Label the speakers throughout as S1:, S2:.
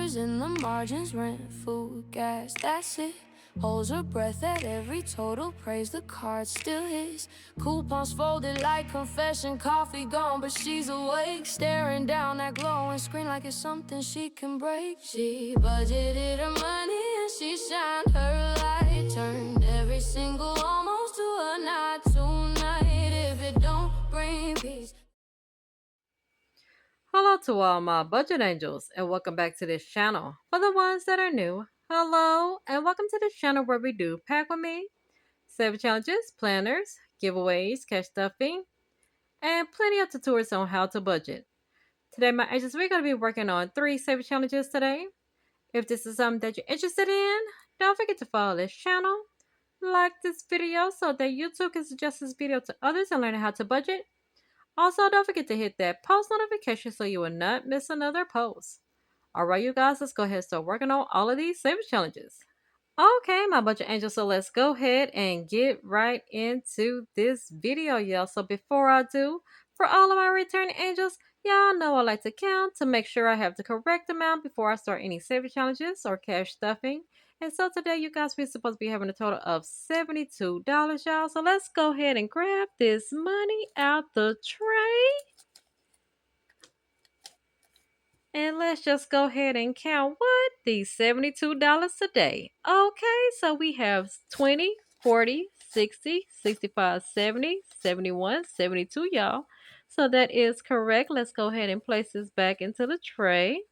S1: numbers in the margins, rent, food, gas, that's it. Holds her breath at every total, praise the card still his. Coupons folded like confession, coffee gone, but she's awake. Staring down that glowing screen like it's something she can break. She budgeted her money and she shined her light. Turned every single almost to a not tonight. If it don't bring peace.
S2: Hello to all my budget angels, and welcome back to this channel. For the ones that are new, hello, and welcome to this channel where we do pack with me, save challenges, planners, giveaways, cash stuffing, and plenty of tutorials on how to budget. Today, my angels, we're going to be working on 3 save challenges today. If this is something that you're interested in, don't forget to follow this channel, like this video so that YouTube can suggest this video to others and learn how to budget. Also, don't forget to hit that post notification so you will not miss another post. Alright, you guys, let's go ahead and start working on all of these savings challenges. Okay, my budget angels, so let's go ahead and get right into this video, y'all. So before I do, for all of my returning angels, y'all know I like to count to make sure I have the correct amount before I start any saving challenges or cash stuffing. And so today, you guys, we're supposed to be having a total of $72, y'all. So let's go ahead and grab this money out the tray. And let's just go ahead and count what? These $72 today. Okay, so we have 20, 40, 60, 65, 70, 71, 72, y'all. So that is correct. Let's go ahead and place this back into the tray.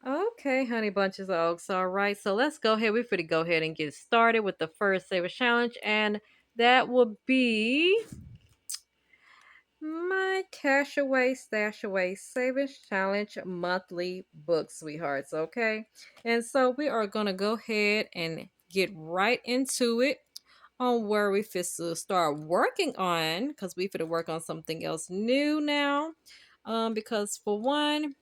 S2: Okay, honey bunches of oaks. All right, so let's go ahead. We're going to go ahead and get started with the first saver challenge, and that will be my Cash Away, Stash Away Savings Challenge monthly book, sweethearts. Okay, and so we are going to go ahead and get right into it on where we fit to start working on because we fit to work on something else new now. Because for one,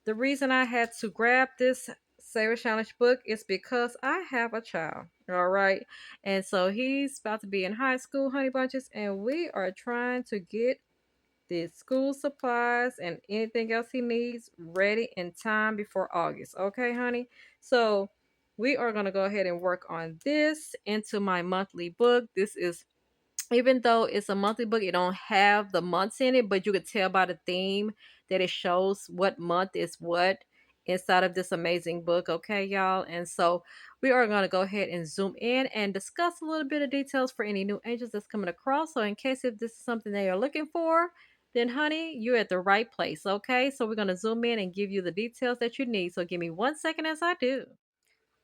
S2: the reason I had to grab this Saver Challenge book is because I have a child. All right. And so he's about to be in high school, honey bunches, and we are trying to get the school supplies and anything else he needs ready in time before August. Okay, honey? So we are going to go ahead and work on this into my monthly book. This is, even though it's a monthly book, it don't have the months in it, but you could tell by the theme that it shows what month is what inside of this amazing book. Okay, y'all. And so we are going to go ahead and zoom in and discuss a little bit of details for any new angels that's coming across. So in case if this is something they are looking for, then honey, you're at the right place. Okay, so we're going to zoom in and give you the details that you need. So give me 1 second as I do.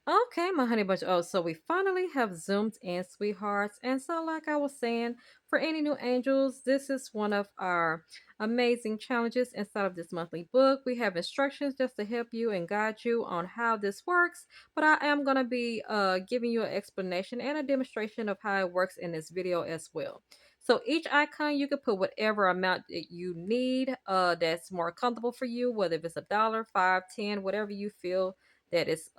S2: Okay, my honey bunch. Oh, so we finally have zoomed in, sweethearts. And so, like I was saying, for any new angels, this is one of our amazing challenges inside of this monthly book. We have instructions just to help you and guide you on how this works. But I am going to be giving you an explanation and a demonstration of how it works in this video as well. So each icon, you can put whatever amount that you need that's more comfortable for you, whether if it's a dollar, 5, 10, whatever you feel that is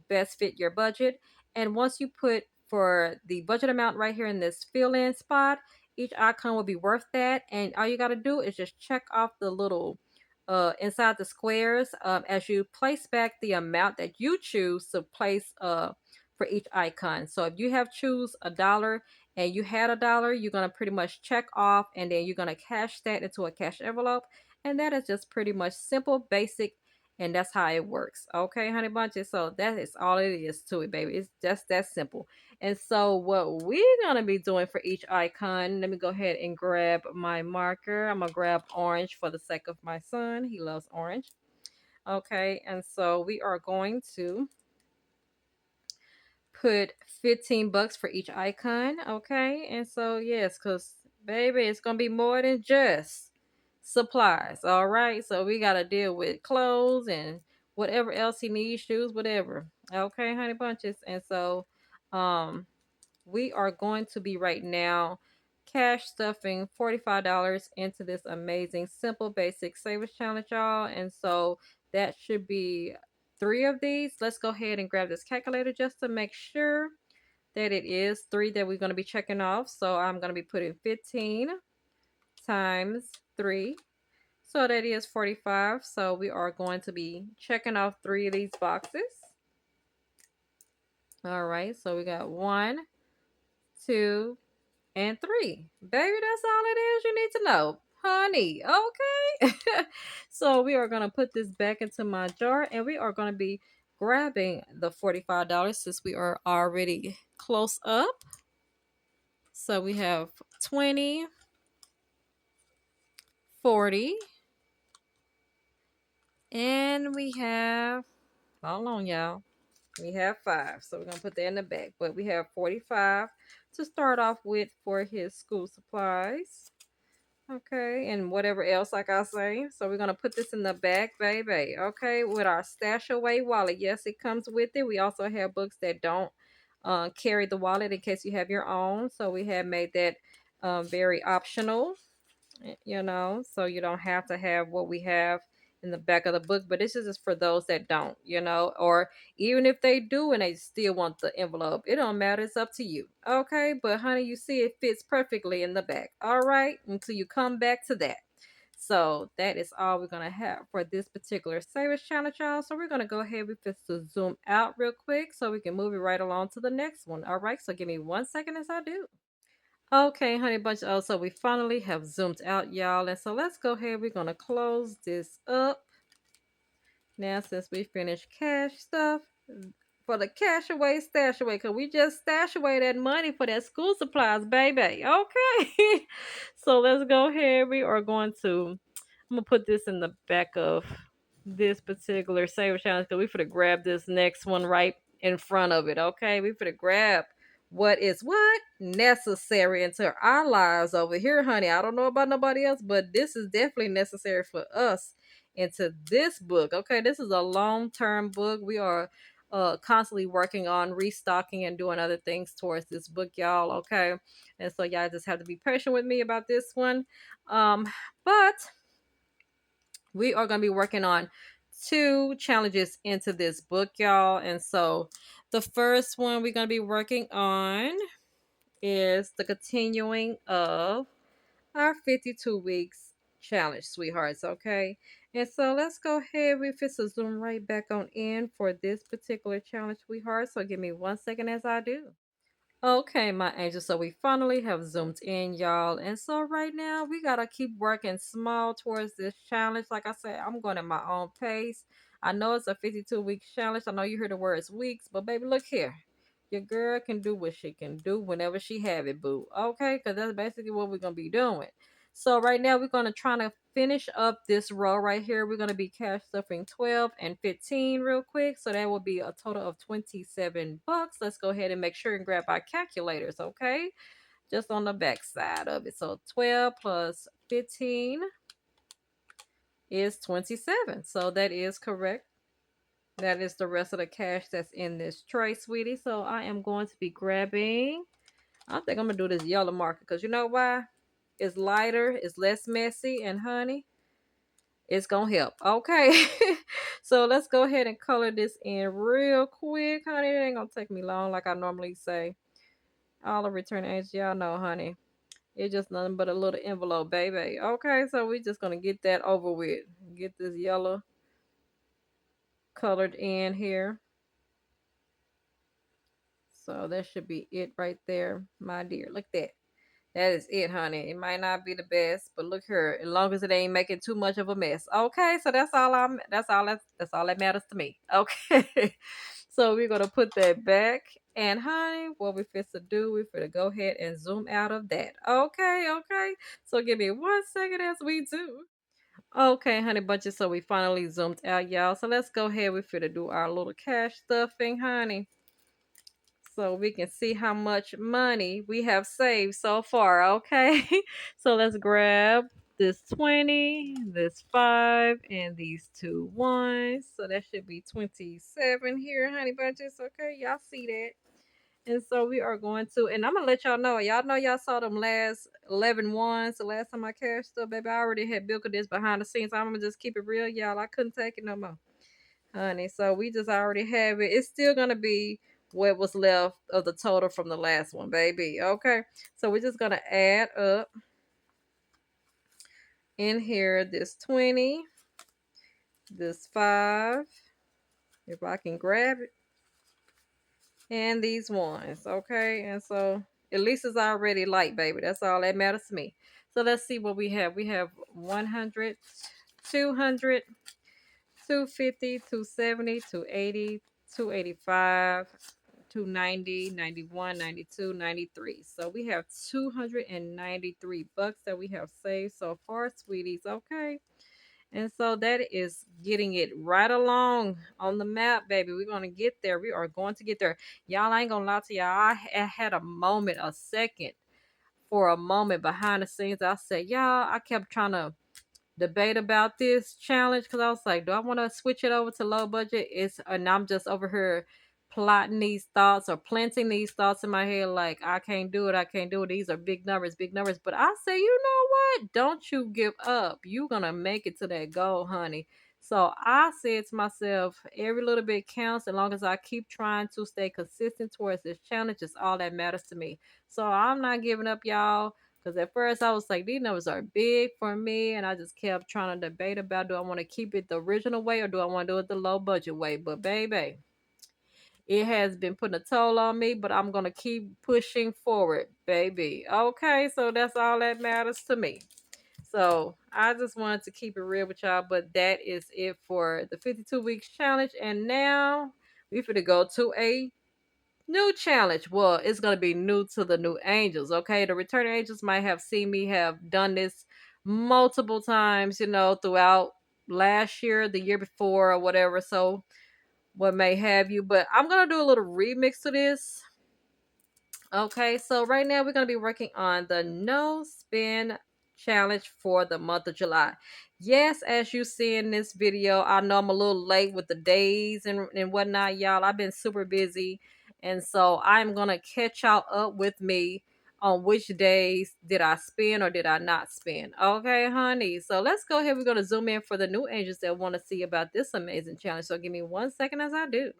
S2: best fit your budget. And once you put for the budget amount right here in this fill in spot, each icon will be worth that. And all you got to do is just check off the little inside the squares as you place back the amount that you choose to place for each icon. So if you have choose a dollar and you had a dollar, you're going to pretty much check off and then you're going to cash that into a cash envelope. And that is just pretty much simple, basic, and that's how it works. Okay, honey bunches. So that is all it is to it, baby. It's just that simple. And so what we're gonna be doing for each icon, let me go ahead and grab my marker. I'm gonna grab orange for the sake of my son. He loves orange. Okay, and so we are going to put 15 bucks for each icon. Okay, and so yes, because baby, it's gonna be more than just supplies. All right, so we got to deal with clothes and whatever else he needs, shoes, whatever. Okay, honey bunches. And so we are going to be right now cash stuffing $45 into this amazing simple basic savers challenge, y'all. And so that should be three of these. Let's go ahead and grab this calculator just to make sure that it is three that we're going to be checking off. So I'm going to be putting 15 times 3. So that is 45. So we are going to be checking off three of these boxes. All right. So we got 1, 2, and 3. Baby, that's all it is you need to know. Honey, okay? So we are going to put this back into my jar and we are going to be grabbing the $45 since we are already close up. So we have 20, 40, and we have, hold on, y'all. We have 5. So we're going to put that in the back. But we have 45 to start off with for his school supplies. Okay, and whatever else, like I say. So we're gonna put this in the back, baby. Okay, with our stash away wallet. Yes, it comes with it. We also have books that don't carry the wallet in case you have your own. So we have made that very optional. So you don't have to have what we have in the back of the book, but this is just for those that don't, or even if they do and they still want the envelope, it don't matter, it's up to you. Okay, but honey, you see it fits perfectly in the back. All right, until you come back to that. So that is all we're gonna have for this particular savers challenge, y'all. So we're gonna go ahead with this to zoom out real quick so we can move it right along to the next one. All right, so give me 1 second as I do. Okay, honey bunch. Oh, so we finally have zoomed out, y'all. And so let's go ahead. We're going to close this up. Now, since we finished cash stuff, for the cash away, stash away, because we just stash away that money for that school supplies, baby. Okay. So let's go ahead. We are going to, I'm going to put this in the back of this particular saver challenge because we finna grab this next one right in front of it. Okay. We finna grab what is what necessary into our lives over here, honey. I don't know about nobody else, but this is definitely necessary for us into this book. Okay, this is a long-term book. We are constantly working on restocking and doing other things towards this book, y'all. Okay, and so y'all just have to be patient with me about this one. But we are going to be working on 2 challenges into this book, y'all. And so the first one we're going to be working on is the continuing of our 52 weeks challenge, sweethearts. Okay. And so let's go ahead. We fit to zoom right back on in for this particular challenge, sweethearts. So give me 1 second as I do. Okay, my angels. So we finally have zoomed in, y'all. And so right now we gotta keep working small towards this challenge. Like I said, I'm going at my own pace. I know it's a 52-week challenge. I know you hear the words weeks, but baby, look here. Your girl can do what she can do whenever she have it, boo. Okay, because that's basically what we're gonna be doing. So right now we're gonna try to finish up this row right here. We're gonna be cash stuffing 12 and 15 real quick. So that will be a total of 27 bucks. Let's go ahead and make sure and grab our calculators, okay? Just on the back side of it. So 12 plus 15 is 27. So that is correct. That is the rest of the cash that's in this tray, sweetie. So I am going to be grabbing, I think I'm gonna do this yellow marker because you know why? It's lighter, it's less messy, and honey, it's gonna help. Okay. So let's go ahead and color this in real quick, honey. It ain't gonna take me long like I normally say. All the return agents, y'all know, honey. It's just nothing but a little envelope, baby. Okay, so we just gonna get that over with. Get this yellow colored in here. So that should be it right there, my dear. Look at that. That is it, honey. It might not be the best, but look here. As long as it ain't making too much of a mess. Okay, so that's all that matters to me. Okay. So we're gonna put that back. And honey, what we fit to do, we fit to go ahead and zoom out of that. Okay, okay. So give me 1 second as we do. Okay, honey bunches. So we finally zoomed out, y'all. So let's go ahead. We fit to do our little cash stuffing, honey, so we can see how much money we have saved so far. Okay. So let's grab this 20, this 5, and these 2 ones. So that should be 27 here, honey bunches. Okay, y'all see that? And so we are going to, and I'm gonna let y'all know. Y'all know y'all saw them last 11 ones. The last time I cashed stuff, baby, I already had built this behind the scenes. I'm gonna just keep it real, y'all. I couldn't take it no more, honey. So we just already have it. It's still gonna be what was left of the total from the last one, baby. Okay. So we're just gonna add up in here this 20, this 5, if I can grab it, and these ones. Okay. And so at least it's already light, baby. That's all that matters to me. So let's see what we have. We have 100, 200, 250, 270, 280, 285, 290, 91, 92, 93. So we have 293 bucks that we have saved so far, sweeties. Okay. And so that is getting it right along on the map, baby. We're going to get there. We are going to get there. Y'all, I ain't going to lie to y'all. I had a moment, a second, for a moment behind the scenes. I said, y'all, I kept trying to debate about this challenge because I was like, do I want to switch it over to low budget? And I'm just over here plotting these thoughts or planting these thoughts in my head like I can't do it, I can't do it. These are big numbers, big numbers. But I say, you know what? Don't you give up. You're gonna make it to that goal, honey. So I said to myself, every little bit counts. As long as I keep trying to stay consistent towards this challenge, is all that matters to me. So I'm not giving up, y'all. Because at first I was like, these numbers are big for me. And I just kept trying to debate about, do I want to keep it the original way or do I want to do it the low budget way? But baby, it has been putting a toll on me, but I'm going to keep pushing forward, baby. Okay, so that's all that matters to me. So I just wanted to keep it real with y'all, but that is it for the 52 weeks challenge. And now we finna go to a new challenge. Well, it's gonna be new to the new angels. Okay, the returning angels might have seen me have done this multiple times, throughout last year, the year before, or whatever. So what may have you, but I'm gonna do a little remix to this. Okay, so right now we're going to be working on the no spin challenge for the month of July. Yes, as you see in this video, I know I'm a little late with the days and whatnot, y'all. I've been super busy. And so I'm going to catch y'all up with me on which days did I spin or did I not spin. Okay, honey. So let's go ahead. We're going to zoom in for the new angels that want to see about this amazing challenge. So give me 1 second as I do.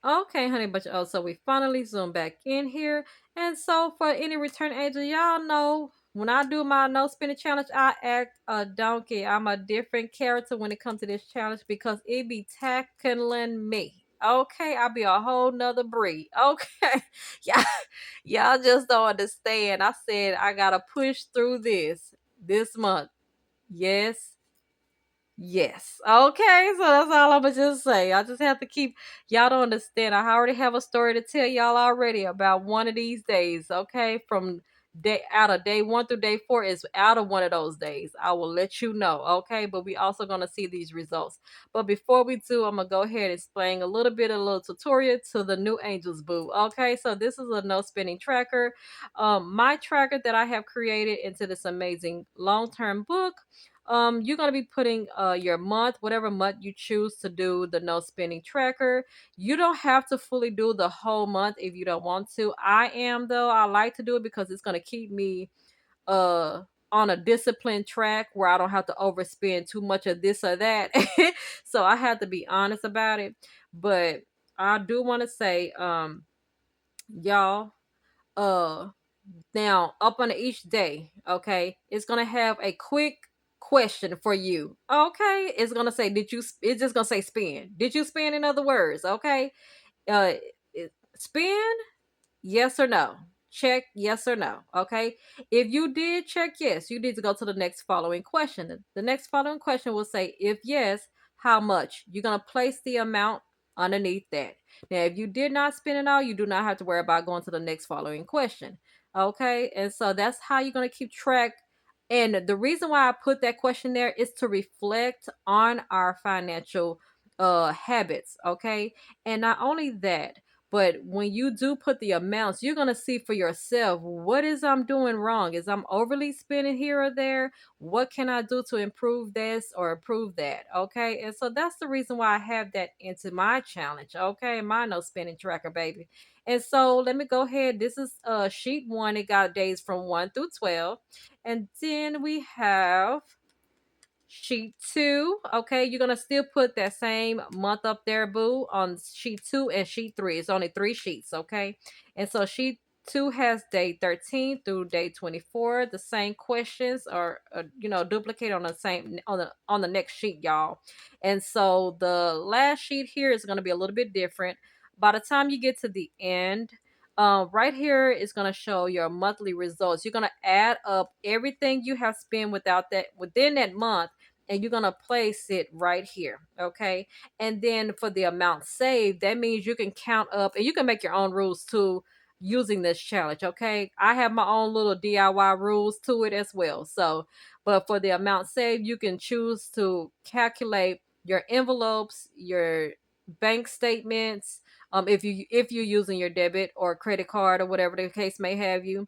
S2: Okay, honey, but so we finally zoom back in here. And so for any return agent, y'all know when I do my no spinning challenge, I act a donkey. I'm a different character when it comes to this challenge because it be tackling me. Okay, I be a whole nother breed. Okay. Yeah, y'all just don't understand. I said I gotta push through this month. Yes, yes. Okay, so that's all I'ma just say. I just have to keep y'all don't understand. I already have a story to tell y'all already about one of these days. Okay, from day out of day 1 through day 4 is out of one of those days. I will let you know. Okay, but we also gonna see these results. But before we do, I'm gonna go ahead and explain a little bit, a little tutorial to the new angels boo. Okay, so this is a no spinning tracker. My tracker that I have created into this amazing long-term book. You're going to be putting your month, whatever month you choose to do the no spending tracker. You don't have to fully do the whole month if you don't want to. I am though. I like to do it because it's going to keep me uh on a disciplined track where I don't have to overspend too much of this or that. So I have to be honest about it. But I do want to say y'all uh now, up on each day, okay, it's gonna have a quick question for you. Okay, it's gonna say, It's just gonna say spin. Did you spin? In other words, okay, uh, spin. Yes or no? Check yes or no. Okay. If you did check yes, you need to go to the next following question. The next following question will say, if yes, how much? You're going to place the amount underneath that. Now, if you did not spend it all, you do not have to worry about going to the next following question. Okay. And so that's how you're going to keep track. And the reason why I put that question there is to reflect on our financial habits. Okay. And not only that, But when you do put the amounts, you're gonna see for yourself, what is I'm doing wrong? Is I'm overly spending here or there? What can I do to improve this or improve that? Okay. And so that's the reason why I have that into my challenge. Okay. My no spending tracker, baby. And so let me go ahead. This is sheet one. It got days from 1 through 12. And then we have sheet two. Okay, you're gonna still put that same month up there, boo, on sheet two and sheet three. It's only three sheets, okay? And so sheet two has day 13 through day 24. The same questions are duplicate on the same on the next sheet, y'all. And so the last sheet here is gonna be a little bit different. By the time you get to the end, right here is going to show your monthly results. You're going to add up everything you have spent within that month, and you're going to place it right here. Okay. And then for the amount saved, that means you can count up, and you can make your own rules too using this challenge. Okay. I have my own little DIY rules to it as well. So, but for the amount saved, you can choose to calculate your envelopes, your bank statements, if you're using your debit or credit card or whatever the case may have you.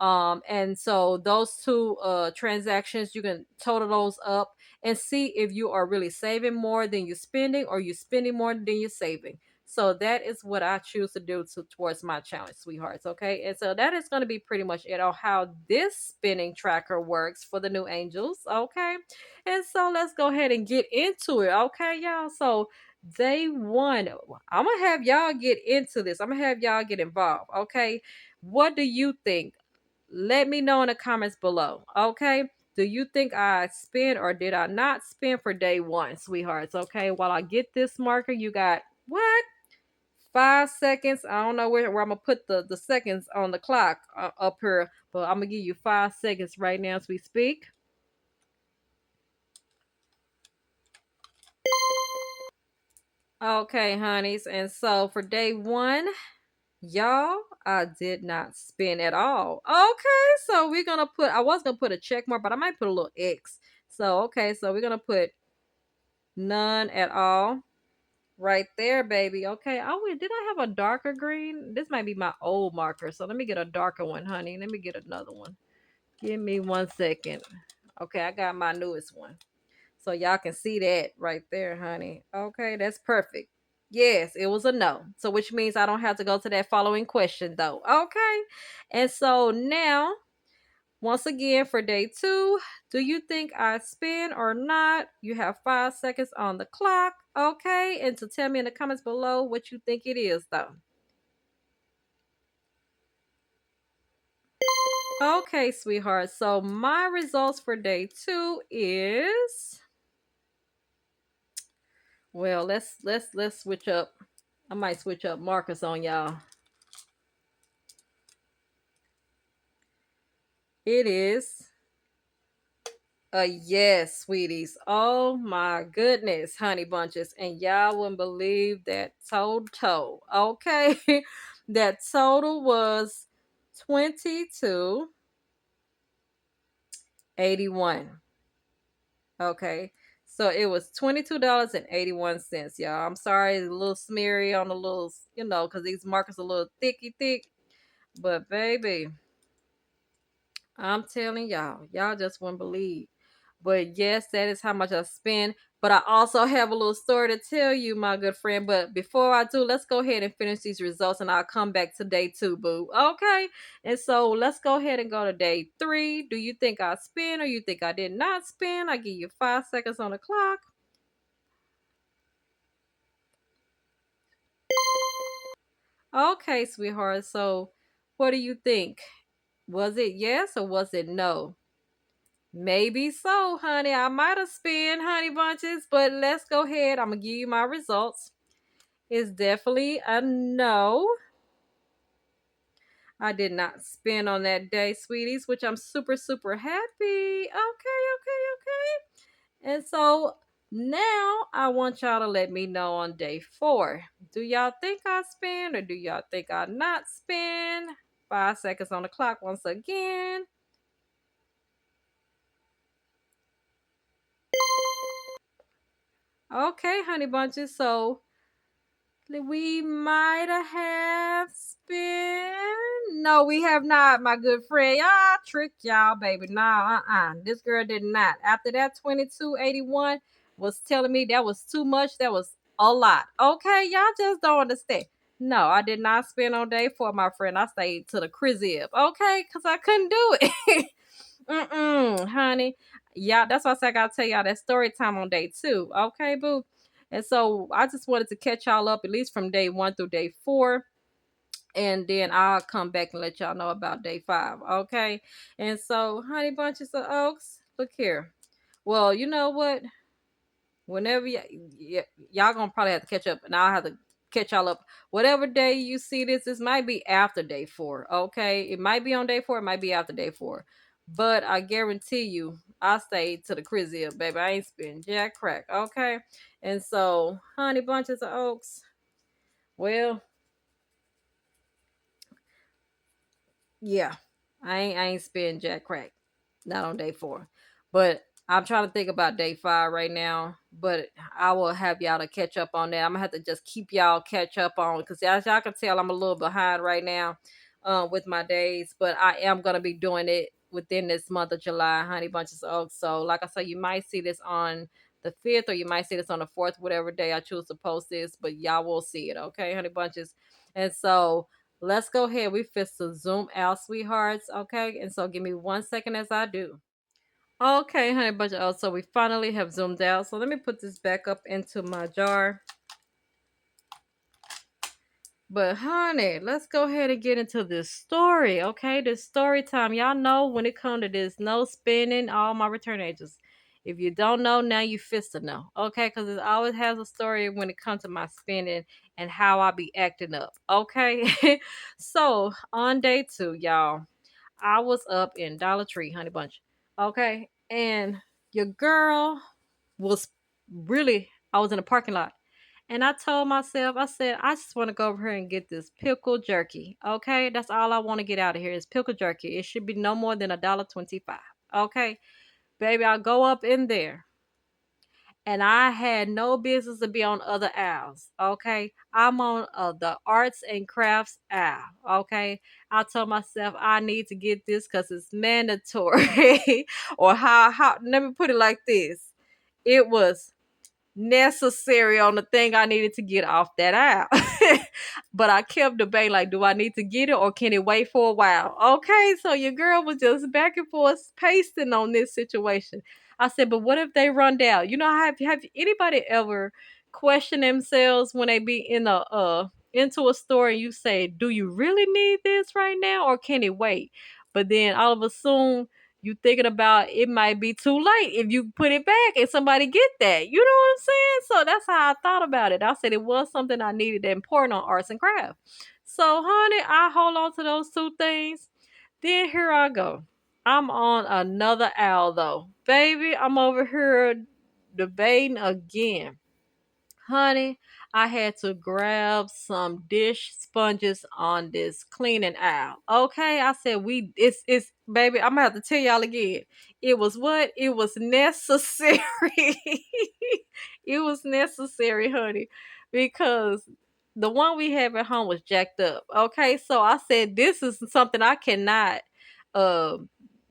S2: And so those two transactions, you can total those up and see if you are really saving more than you're spending, or you're spending more than you're saving. So that is what I choose to do towards my challenge, sweethearts. Okay. And so that is going to be pretty much it on how this spending tracker works for the new angels. Okay. And so let's go ahead and get into it. Okay, y'all. So day one, I'm going to have y'all get into this. I'm going to have y'all get involved. Okay. What do you think? Let me know in the comments below. Okay. Do you think I spent or did I not spend for day one, sweethearts? Okay. While I get this marker, you got what? 5 seconds. I don't know where I'm gonna put the seconds on the clock up here, but I'm gonna give you 5 seconds right now as we speak. Okay, honeys. And so for day one, y'all, I did not spend at all. Okay, so we're gonna put. I was gonna put a check mark, but I might put a little X. So okay, so we're gonna put none at all right there, baby. Okay. Oh wait, did I have a darker green? This might be my old marker. So let me get a darker one, honey. Let me get another one. Give me 1 second. Okay, I got my newest one. So y'all can see that right there, honey. Okay, that's perfect. Yes, it was a no. So which means I don't have to go to that following question though. Okay. And so now, once again for day two, do you think I spin or not? You have 5 seconds on the clock. Okay. And to tell me in the comments below what you think it is though. Okay, sweetheart. So my results for day two is, well, let's switch up. I might switch up markers on y'all. It is a yes, sweeties. Oh my goodness, honey bunches. And y'all wouldn't believe that total. Okay. That total was 22.81. Okay. So it was $22.81, y'all. I'm sorry, it's a little smeary on the little, because these markers are a little thicky thick. But baby, I'm telling y'all, y'all just wouldn't believe. But yes, that is how much I spend. But I also have a little story to tell you, my good friend. But before I do, let's go ahead and finish these results and I'll come back to day two, boo. Okay. And so let's go ahead and go to day three. Do you think I spent or you think I did not spend? I give you 5 seconds on the clock. Okay, sweetheart. So what do you think? Was it yes or was it no? Maybe so, honey. I might have spent honey bunches, but let's go ahead. I'm gonna give you my results. It's definitely a no. I did not spend on that day, sweeties, which I'm super, super happy. Okay. And so now I want y'all to let me know on day four. Do y'all think I spend or do y'all think I not spend? 5 seconds on the clock once again. Okay, honey bunches. So We might have spent. No, we have not, my good friend. Y'all trick y'all, baby. Nah, This girl did not. After that 2281 was telling me that was too much. That was a lot. Okay, y'all just don't understand. No, I did not spend on day four, my friend. I stayed to the crib. Okay, because I couldn't do it. Honey. Yeah, that's why I said I gotta tell y'all that story time on day two. Okay, boo. And so I just wanted to catch y'all up at least from day one through day four. And then I'll come back and let y'all know about day five. Okay. And so, honey bunches of oaks, look here. Well, you know what? Whenever y'all gonna probably have to catch up, and I'll have to catch y'all up. Whatever day you see this might be after day four. Okay, it might be on day four, it might be after day four, but I guarantee you, I stayed to the crib, baby. I ain't spend jack crack. Okay, and so honey bunches of oaks. Well, yeah, I ain't spend jack crack. Not on day four. But I'm trying to think about day five right now. But I will have y'all to catch up on that. I'm gonna have to just keep y'all catch up on, because as y'all can tell, I'm a little behind right now with my days. But I am gonna be doing it within this month of July, honey bunches of oaks. So like I said, you might see this on the 5th, or you might see this on the 4th, whatever day I choose to post this, but y'all will see it, okay, honey bunches. And so let's go ahead. We fit to zoom out, sweethearts. Okay. And so give me 1 second as I do. Okay, honey bunch of, so we finally have zoomed out. So let me put this back up into my jar. But honey, let's go ahead and get into this story. Okay, this story time. Y'all know when it comes to this no spending, all my return agents. If you don't know, now you fist to know. Okay, because it always has a story when it comes to my spending and how I be acting up. Okay. So on day two, y'all, I was up in Dollar Tree, honey bunch. Okay. And your girl was really, I was in a parking lot. And I told myself, I said, I just want to go over here and get this pickle jerky. Okay. That's all I want to get out of here is pickle jerky. It should be no more than $1.25. Okay. Baby, I'll go up in there, and I had no business to be on other aisles. Okay, I'm on the arts and crafts aisle. Okay, I told myself I need to get this because it's mandatory, or how? Let me put it like this: it was necessary on the thing I needed to get off that aisle. But I kept debating, like, do I need to get it or can it wait for a while? Okay, so your girl was just back and forth pasting on this situation. I said, but what if they run out? You know, have anybody ever questioned themselves when they be in a into a store and you say, do you really need this right now or can it wait? But then all of a sudden you thinking about it might be too late if you put it back and somebody get that. You know what I'm saying? So that's how I thought about it. I said it was something I needed important on arts and crafts. So honey, I hold on to those two things. Then here I go. I'm on another owl though. Baby, I'm over here debating again. Honey, I had to grab some dish sponges on this cleaning aisle. Okay, I said it's baby. I'm gonna have to tell y'all again. It was what? It was necessary. It was necessary, honey, because the one we have at home was jacked up. Okay, so I said this is something I cannot uh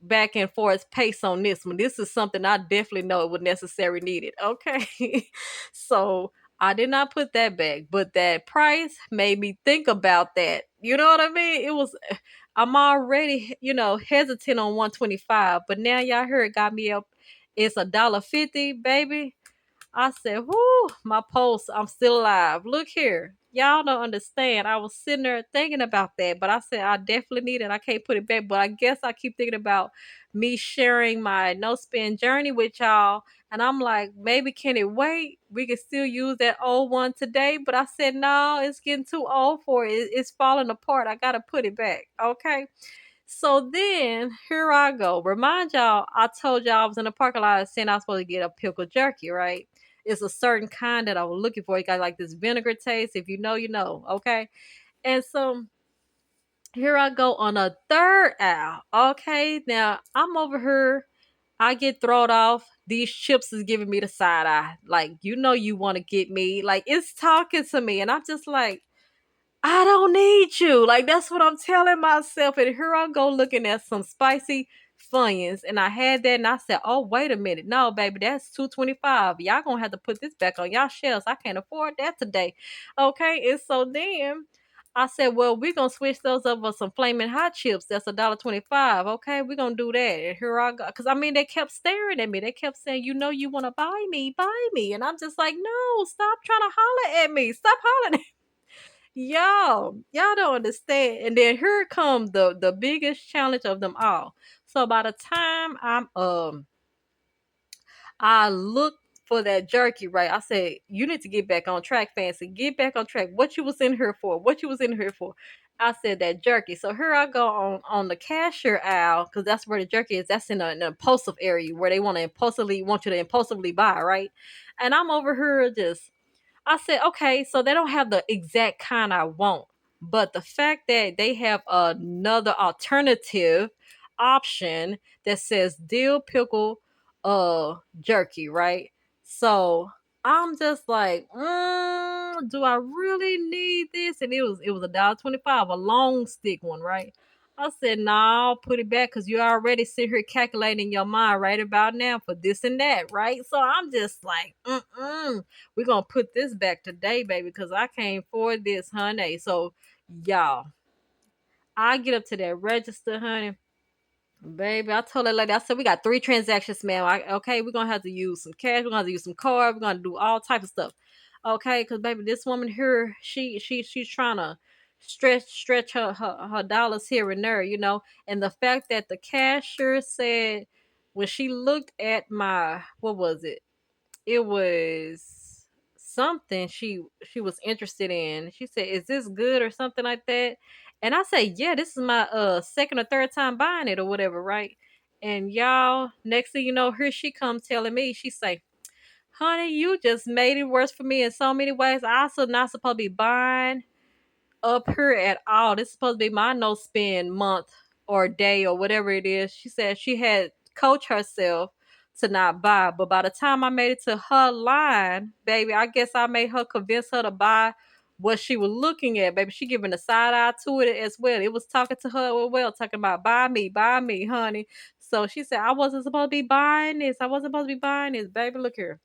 S2: back and forth pace on this one. This is something I definitely know it was necessary needed. Okay. So I did not put that back, but that price made me think about that. You know what I mean? It was I'm already, hesitant on 125, but now y'all heard it got me up. It's $1.50, baby. I said, whoo, my pulse, I'm still alive. Look here. Y'all don't understand. I was sitting there thinking about that, but I said, I definitely need it. I can't put it back. But I guess I keep thinking about me sharing my no spend journey with y'all. And I'm like, maybe can it wait? We can still use that old one today. But I said, no, it's getting too old for it. It's falling apart. I got to put it back. Okay. So then here I go. Remind y'all, I told y'all I was in the parking lot saying I was supposed to get a pickle jerky, right? It's a certain kind that I was looking for. It got like this vinegar taste. If you know, you know. Okay. And so here I go on a third aisle. Okay. Now I'm over here. I get thrown off. These chips is giving me the side eye. Like, you want to get me. Like, it's talking to me. And I'm just like, I don't need you. Like, that's what I'm telling myself. And here I go looking at some spicy Funyuns. And I had that and I said, oh, wait a minute. No, baby, that's 225. Y'all gonna have to put this back on y'all shelves. I can't afford that today. Okay. And so then I said, well, we're gonna switch those up for some flaming hot chips. That's $1.25. Okay, we're gonna do that. And here I go. Cause I mean they kept staring at me. They kept saying, you wanna buy me, buy me. And I'm just like, no, stop trying to holler at me. Stop hollering. Y'all don't understand. And then here comes the biggest challenge of them all. So by the time I looked for that jerky, right? I said, you need to get back on track, Fancy. Get back on track. What you was in here for? What you was in here for? I said that jerky. So here I go on the cashier aisle, because that's where the jerky is. That's in an impulsive area where they want you to impulsively buy, right? And I'm over here just I said, okay, so they don't have the exact kind I want, but the fact that they have another alternative option that says dill pickle jerky, right? So I'm just like, do I really need this? And it was $1.25, a long stick one, right? I said, nah, I'll put it back because you already sit here calculating your mind right about now for this and that, right? So I'm just like, we're gonna put this back today, baby, because I can't afford this, honey. So y'all, I get up to that register, honey. Baby, I told that lady, I said, we got 3 transactions, ma'am. Okay, we're gonna have to use some cash, we're gonna have to use some card, we're gonna do all type of stuff. Okay, because baby, this woman here, she's trying to stretch her dollars here and there, And the fact that the cashier said when she looked at my what was it? It was something she was interested in. She said, "Is this good or something like that?" And I say, "Yeah, this is my second or third time buying it or whatever, right?" And y'all, next thing you know, here she comes telling me, she say, "Honey, you just made it worse for me in so many ways. I also not supposed to be buying up here at all. This is supposed to be my no spend month or day or whatever it is." She said she had coached herself to not buy, but by the time I made it to her line, baby, I guess I made her convince her to buy what she was looking at, baby. She giving a side eye to it as well. It was talking to her as well, talking about buy me, honey. So she said, I wasn't supposed to be buying this. I wasn't supposed to be buying this. Baby, look here.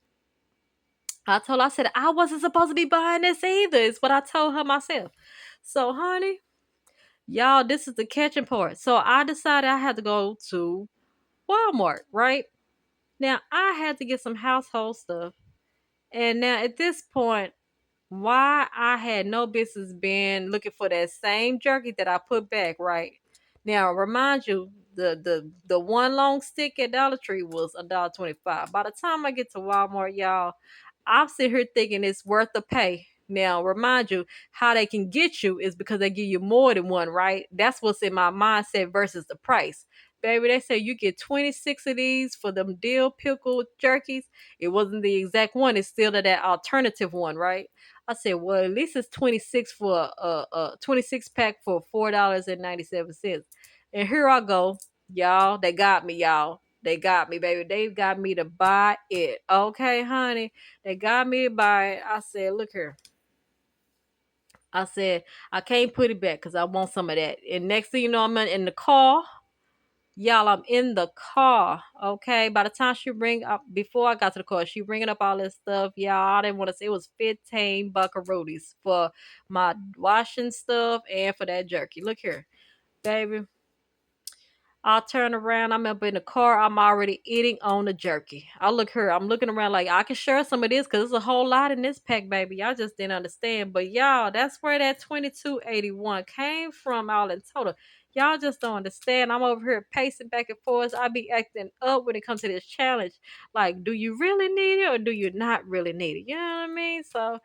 S2: I said, I wasn't supposed to be buying this either. It's what I told her myself. So, honey, y'all, this is the catching part. So I decided I had to go to Walmart, right? Now I had to get some household stuff. And now at this point, why I had no business being looking for that same jerky that I put back, right? Now remind you, the one long stick at Dollar Tree was $1.25. By the time I get to Walmart, y'all, I'm sitting here thinking it's worth the pay. Now, remind you, how they can get you is because they give you more than one, right? That's what's in my mindset versus the price. Baby, they say you get 26 of these for them dill pickle jerkies. It wasn't the exact one. It's still that alternative one, right? I said, well, at least it's 26 for a 26 pack for $4.97. And here I go, y'all. They got me, y'all. They got me, baby. They got me to buy it. Okay, honey. They got me to buy it. I said, look here. I said, I can't put it back because I want some of that. And next thing you know, I'm in the car. Y'all, I'm in the car. Okay. By the time she bring up, before I got to the car, she bringing up all this stuff. Y'all, I didn't want to say it was 15 buckaroonies for my washing stuff and for that jerky. Look here, baby. I'll turn around. I'm up in the car. I'm already eating on the jerky. I look here. I'm looking around like I can share some of this because there's a whole lot in this pack, baby. Y'all just didn't understand. But y'all, that's where that 22.81 came from all in total. Y'all just don't understand. I'm over here pacing back and forth. I be acting up when it comes to this challenge. Like, do you really need it or do you not really need it? You know what I mean? So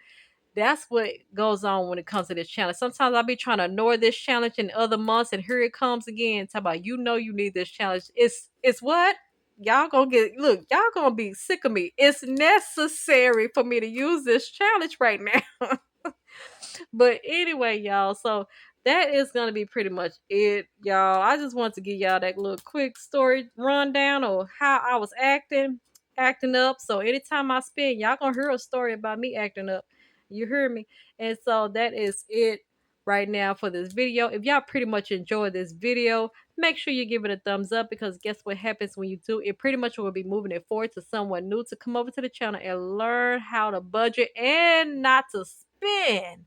S2: that's what goes on when it comes to this challenge. Sometimes I'll be trying to ignore this challenge in other months, and here it comes again. Talk about you need this challenge. It's what? Y'all gonna get look, y'all gonna be sick of me. It's necessary for me to use this challenge right now. But anyway, y'all, so that is gonna be pretty much it, y'all. I just want to give y'all that little quick story rundown of how I was acting up. So anytime I spin, y'all gonna hear a story about me acting up. You hear me? And so that is it right now for this video. If y'all pretty much enjoyed this video, make sure you give it a thumbs up, because guess what happens when you do? It pretty much will be moving it forward to someone new to come over to the channel and learn how to budget and not to spend,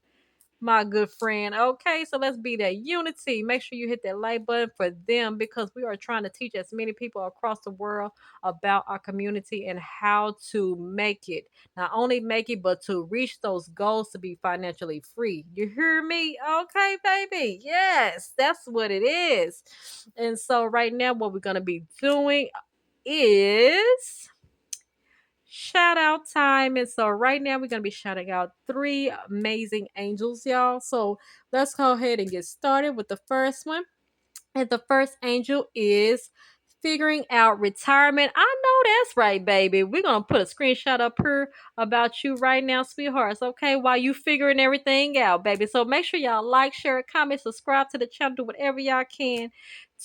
S2: my good friend. Okay, so let's be that unity. Make sure you hit that like button for them, because we are trying to teach as many people across the world about our community and how to make it. Not only make it, but to reach those goals to be financially free. You hear me? Okay, baby. Yes, that's what it is. And so, right now, what we're going to be doing is shout out time. And so right now we're going to be shouting out three amazing angels, y'all. So let's go ahead and get started with the first one. And the first angel is figuring out retirement. I know that's right, baby. We're going to put a screenshot up here about you right now, sweethearts. Okay, while you figuring everything out, baby. So make sure y'all like, share, comment, subscribe to the channel, do whatever y'all can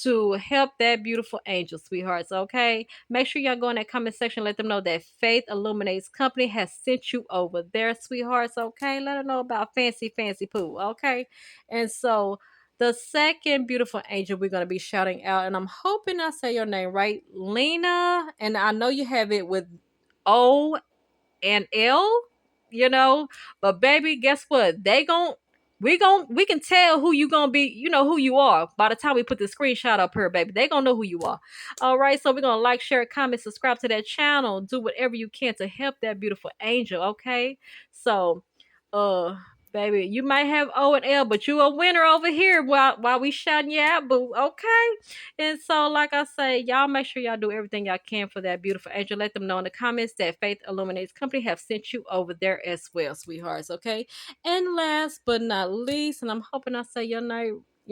S2: to help that beautiful angel, sweethearts. Okay, make sure y'all go in that comment section, let them know that Faith Illuminates Company has sent you over there, sweethearts. Okay, let them know about Fancy Poo. Okay, and so the second beautiful angel we're going to be shouting out, and I'm hoping I say your name right, Lena. And I know you have it with O and L, you know. But baby, guess what? We can tell who you gonna be, you know who you are by the time we put the screenshot up here, baby. They gonna know who you are. All right, so we're gonna like, share, comment, subscribe to that channel, do whatever you can to help that beautiful angel, okay? So uh baby, you might have O and L, but you a winner over here while we shouting you out, boo. Okay. And so, like I say, y'all make sure y'all do everything y'all can for that beautiful angel. Let them know in the comments that Faith Illuminates Company have sent you over there as well, sweethearts. Okay. And last but not least, and I'm hoping I say your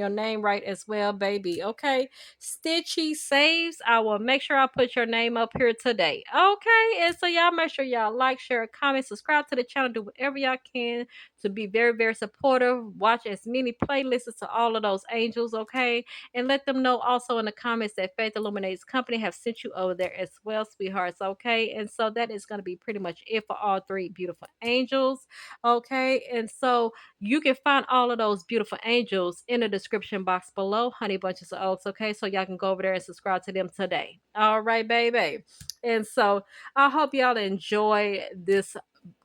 S2: name right as well, baby. Okay. Stitchy Saves. I will make sure I put your name up here today. Okay. And so y'all make sure y'all like, share, comment, subscribe to the channel, do whatever y'all can to be very, very supportive. Watch as many playlists to all of those angels. Okay, and let them know also in the comments that Faith Illuminates Company have sent you over there as well, sweethearts. Okay, and so that is going to be pretty much it for all three beautiful angels. Okay, and so you can find all of those beautiful angels in the description box below, Honey Bunches of Oats. Okay, so y'all can go over there and subscribe to them today. All right, baby. And so I hope y'all enjoy this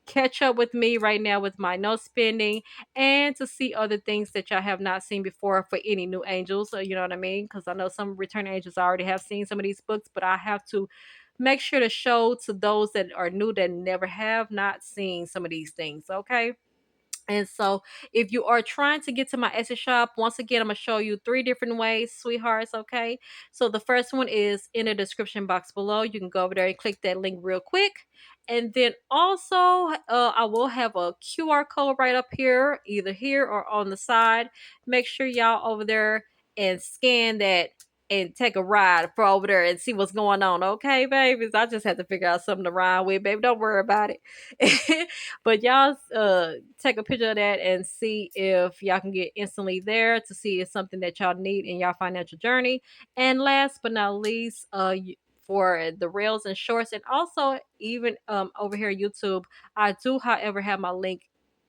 S2: catch up with me right now with my no spending, and to see other things that y'all have not seen before for any new angels. So you know what I mean? Because I know some return angels already have seen some of these books, but I have to make sure to show to those that are new that never have not seen some of these things. Okay. And so, if you are trying to get to my Etsy shop, once again, I'm going to show you three different ways, sweethearts. Okay. So, the first one is in the description box below. You can go over there and click that link real quick. And then also, I will have a QR code right up here, either here or on the side. Make sure y'all over there and scan that and take a ride for over there and see what's going on. Okay, babies? I just have to figure out something to ride with, baby. Don't worry about it. But y'all take a picture of that and see if y'all can get instantly there to see if it's something that y'all need in y'all financial journey. And last but not least, for the reels and shorts, and also even over here YouTube, I do however have my link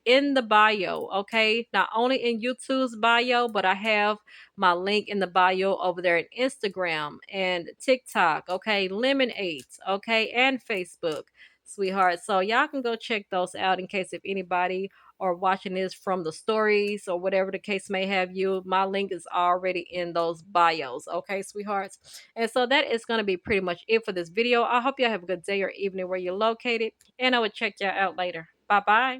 S2: in the bio. Okay, not only in YouTube's bio, but I have my link in the bio over there in Instagram and TikTok. Okay, Lemonade. Okay, and Facebook, sweetheart. So y'all can go check those out in case if anybody are watching this from the stories or whatever the case may have you. My link is already in those bios. Okay, sweethearts. And so that is going to be pretty much it for this video. I hope y'all have a good day or evening where you're located, and I will check y'all out later. Bye bye.